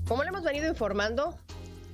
Como le hemos venido informando,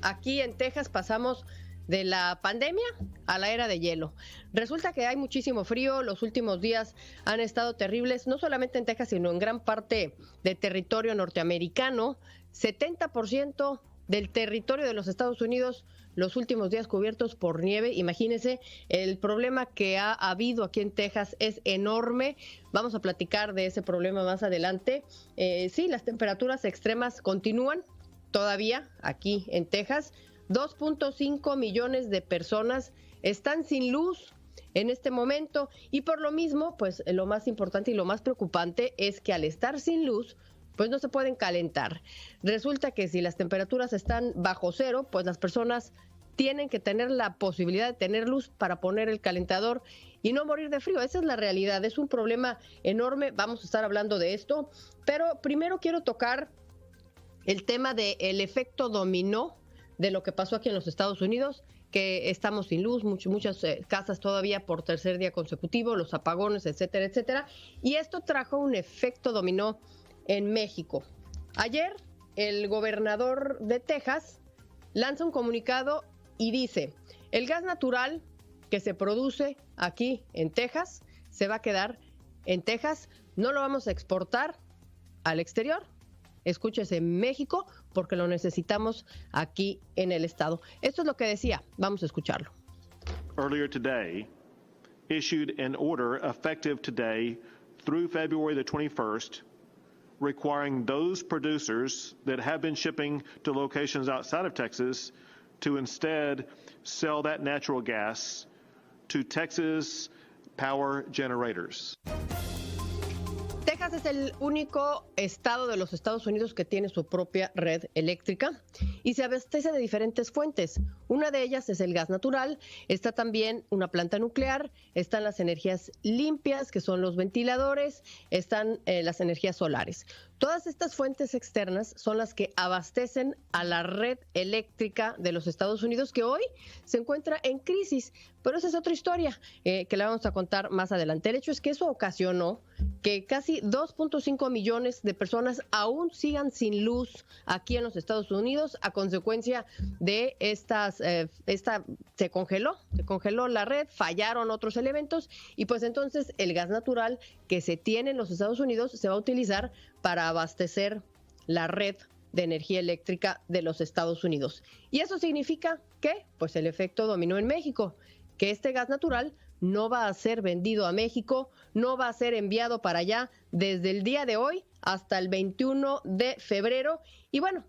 aquí en Texas pasamos de la pandemia a la era de hielo. Resulta que hay muchísimo frío, los últimos días han estado terribles, no solamente en Texas, sino en gran parte del territorio norteamericano. 70% del territorio de los Estados Unidos los últimos días cubiertos por nieve. Imagínense, el problema que ha habido aquí en Texas es enorme. Vamos a platicar de ese problema más adelante. Sí, las temperaturas extremas continúan todavía aquí en Texas. 2.5 millones de personas están sin luz en este momento y por lo mismo, pues lo más importante y lo más preocupante es que al estar sin luz, pues no se pueden calentar. Resulta que si las temperaturas están bajo cero, pues las personas tienen que tener la posibilidad de tener luz para poner el calentador y no morir de frío. Esa es la realidad, es un problema enorme. Vamos a estar hablando de esto, pero primero quiero tocar el tema del efecto dominó de lo que pasó aquí en los Estados Unidos, que estamos sin luz, muchas casas todavía por tercer día consecutivo, los apagones, etcétera, etcétera. Y esto trajo un efecto dominó en México. Ayer, el gobernador de Texas lanza un comunicado y dice: el gas natural que se produce aquí en Texas se va a quedar en Texas, no lo vamos a exportar al exterior. Escúchese, México, porque lo necesitamos aquí en el estado. Esto es lo que decía. Vamos a escucharlo. Earlier today, issued an order effective today through February the 21st, requiring those producers that have been shipping to locations outside of Texas to instead sell that natural gas to Texas power generators. Texas es el único estado de los Estados Unidos que tiene su propia red eléctrica y se abastece de diferentes fuentes. Una de ellas es el gas natural, está también una planta nuclear, están las energías limpias, que son los ventiladores, están las energías solares. Todas estas fuentes externas son las que abastecen a la red eléctrica de los Estados Unidos, que hoy se encuentra en crisis. Pero esa es otra historia que la vamos a contar más adelante. El hecho es que eso ocasionó que casi 2.5 millones de personas aún sigan sin luz aquí en los Estados Unidos a consecuencia de se congeló la red, fallaron otros elementos y pues entonces el gas natural que se tiene en los Estados Unidos se va a utilizar para abastecer la red de energía eléctrica de los Estados Unidos. ¿Y eso significa qué? Pues el efecto dominó en México, que este gas natural no va a ser vendido a México, no va a ser enviado para allá desde el día de hoy hasta el 21 de febrero. Y bueno,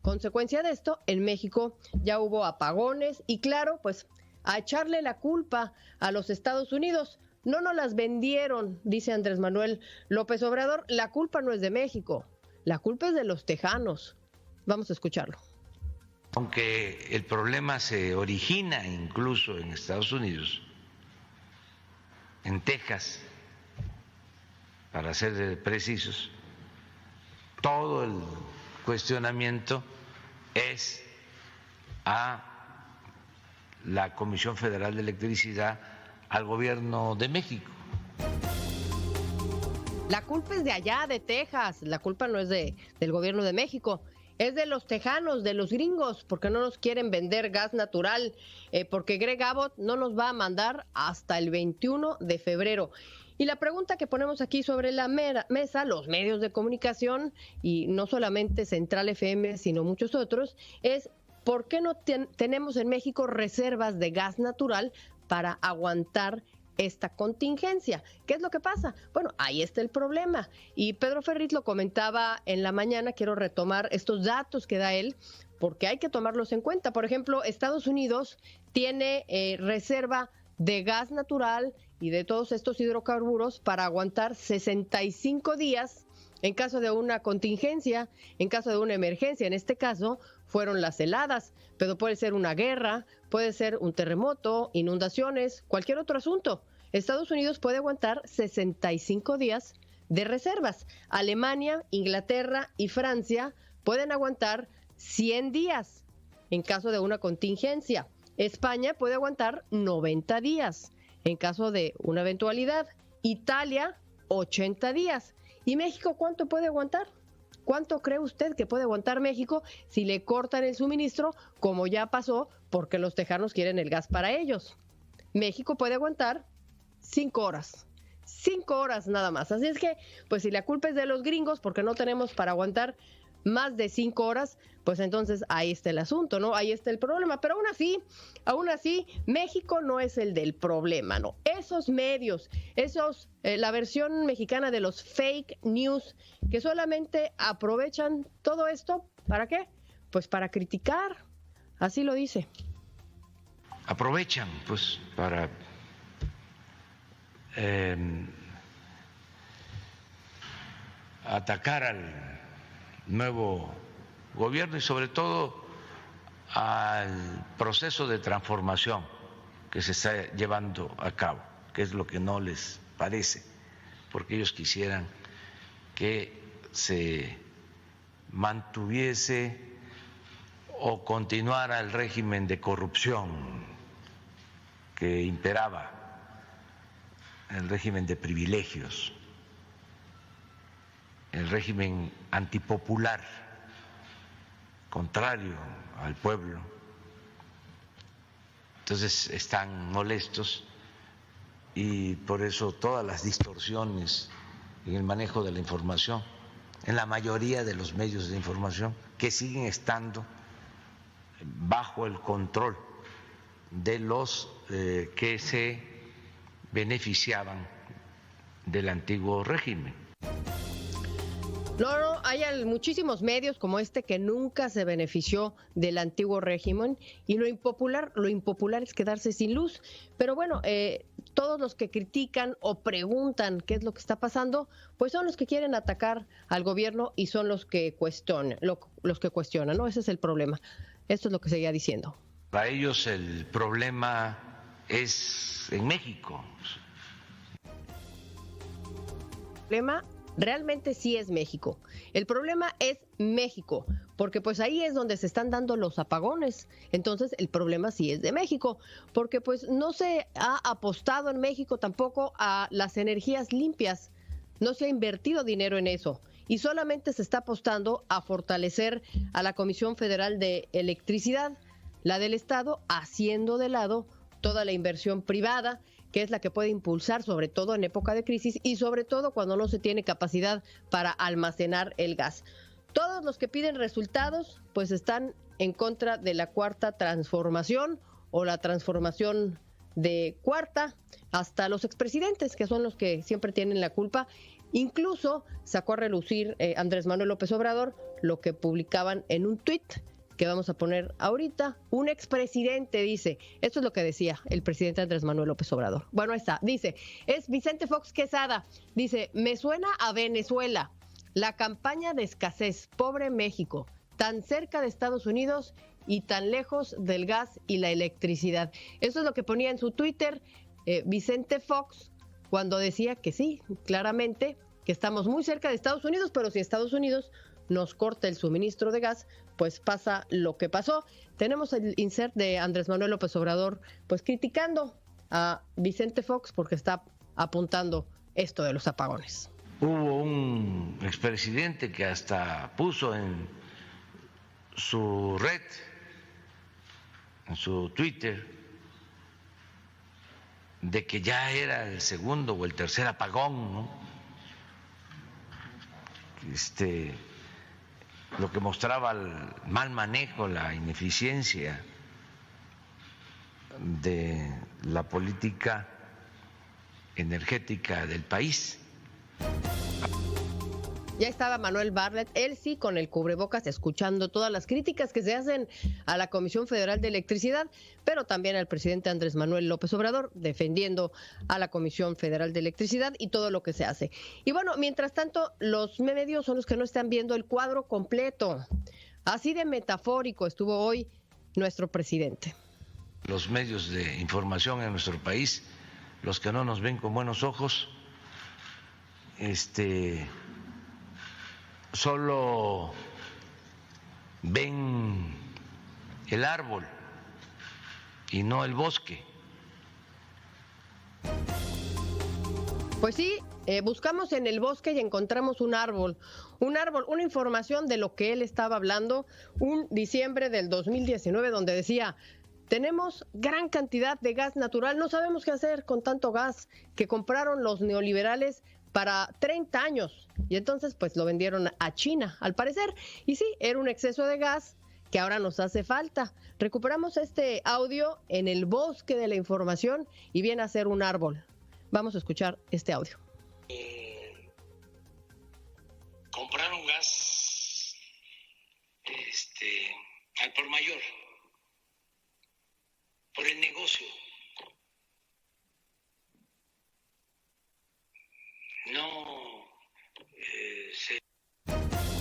consecuencia de esto, en México ya hubo apagones y claro, pues a echarle la culpa a los Estados Unidos. No nos las vendieron, dice Andrés Manuel López Obrador. La culpa no es de México, la culpa es de los tejanos. Vamos a escucharlo. Aunque el problema se origina incluso en Estados Unidos, en Texas, para ser precisos, todo el cuestionamiento es a la Comisión Federal de Electricidad, al gobierno de México. La culpa es de allá, de Texas, la culpa no es del gobierno de México. Es de los tejanos, de los gringos, porque no nos quieren vender gas natural, porque Greg Abbott no nos va a mandar hasta el 21 de febrero. Y la pregunta que ponemos aquí sobre la mesa, los medios de comunicación, y no solamente Central FM, sino muchos otros, es ¿por qué no tenemos en México reservas de gas natural para aguantar esta contingencia? ¿Qué es lo que pasa? Bueno, ahí está el problema. Y Pedro Ferriz lo comentaba en la mañana, quiero retomar estos datos que da él, porque hay que tomarlos en cuenta. Por ejemplo, Estados Unidos tiene reserva de gas natural y de todos estos hidrocarburos para aguantar 65 días en caso de una contingencia, en caso de una emergencia. En este caso fueron las heladas, pero puede ser una guerra, puede ser un terremoto, inundaciones, cualquier otro asunto. Estados Unidos puede aguantar 65 días de reservas. Alemania, Inglaterra y Francia pueden aguantar 100 días en caso de una contingencia. España puede aguantar 90 días en caso de una eventualidad. Italia, 80 días. ¿Y México cuánto puede aguantar? ¿Cuánto cree usted que puede aguantar México si le cortan el suministro, como ya pasó, porque los tejanos quieren el gas para ellos? México puede aguantar 5 horas. 5 horas nada más. Así es que, pues si la culpa es de los gringos porque no tenemos para aguantar más de 5 horas, pues entonces ahí está el asunto, ¿no? Ahí está el problema. Pero aún así, México no es el del problema, ¿no? Esos medios, la versión mexicana de los fake news, que solamente aprovechan todo esto, ¿para qué? Pues para criticar, así lo dice. Aprovechan, pues, para atacar al nuevo gobierno y sobre todo al proceso de transformación que se está llevando a cabo, que es lo que no les parece, porque ellos quisieran que se mantuviese o continuara el régimen de corrupción que imperaba, el régimen de privilegios, el régimen antipopular, contrario al pueblo. Entonces están molestos y por eso todas las distorsiones en el manejo de la información, en la mayoría de los medios de información, que siguen estando bajo el control de los que se beneficiaban del antiguo régimen. No, hay muchísimos medios como este que nunca se benefició del antiguo régimen y lo impopular es quedarse sin luz. Pero bueno, todos los que critican o preguntan qué es lo que está pasando, pues son los que quieren atacar al gobierno y son los que cuestionan, ¿no? Ese es el problema. Esto es lo que seguía diciendo. Para ellos el problema es en México. El problema realmente sí es México. El problema es México, porque pues ahí es donde se están dando los apagones. Entonces el problema sí es de México, porque pues no se ha apostado en México tampoco a las energías limpias. No se ha invertido dinero en eso y solamente se está apostando a fortalecer a la Comisión Federal de Electricidad, la del Estado, haciendo de lado toda la inversión privada, que es la que puede impulsar, sobre todo en época de crisis y sobre todo cuando no se tiene capacidad para almacenar el gas. Todos los que piden resultados, pues están en contra de la cuarta transformación o la transformación de cuarta, hasta los expresidentes, que son los que siempre tienen la culpa. Incluso sacó a relucir Andrés Manuel López Obrador lo que publicaban en un tuit que vamos a poner ahorita. Un expresidente dice, esto es lo que decía el presidente Andrés Manuel López Obrador. Bueno, ahí está, dice, es Vicente Fox Quesada, dice, me suena a Venezuela, la campaña de escasez, pobre México, tan cerca de Estados Unidos y tan lejos del gas y la electricidad. Eso es lo que ponía en su Twitter Vicente Fox cuando decía que sí, claramente, que estamos muy cerca de Estados Unidos, pero si Estados Unidos nos corta el suministro de gas, pues pasa lo que pasó. Tenemos el insert de Andrés Manuel López Obrador, pues criticando a Vicente Fox porque está apuntando esto de los apagones. Hubo un expresidente que hasta puso en su red, en su Twitter, de que ya era el segundo o el tercer apagón, ¿no? Lo que mostraba el mal manejo, la ineficiencia de la política energética del país. Ya estaba Manuel Bartlett, él sí con el cubrebocas, escuchando todas las críticas que se hacen a la Comisión Federal de Electricidad, pero también al presidente Andrés Manuel López Obrador, defendiendo a la Comisión Federal de Electricidad y todo lo que se hace. Y bueno, mientras tanto, los medios son los que no están viendo el cuadro completo. Así de metafórico estuvo hoy nuestro presidente. Los medios de información en nuestro país, los que no nos ven con buenos ojos, solo ven el árbol y no el bosque. Pues sí, Buscamos en el bosque y encontramos un árbol, una información de lo que él estaba hablando, un diciembre del 2019, donde decía: tenemos gran cantidad de gas natural, no sabemos qué hacer con tanto gas que compraron los neoliberales para 30 años. Y entonces pues lo vendieron a China, al parecer. Y sí, era un exceso de gas que ahora nos hace falta. Recuperamos este audio en el bosque de la información y viene a ser un árbol. Vamos a escuchar este audio. Compraron gas al por mayor, por el negocio.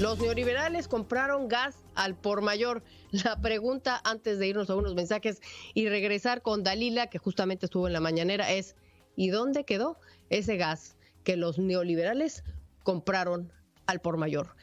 Los neoliberales compraron gas al por mayor. La pregunta, antes de irnos a unos mensajes y regresar con Dalila, que justamente estuvo en la mañanera, es: ¿y dónde quedó ese gas que los neoliberales compraron al por mayor?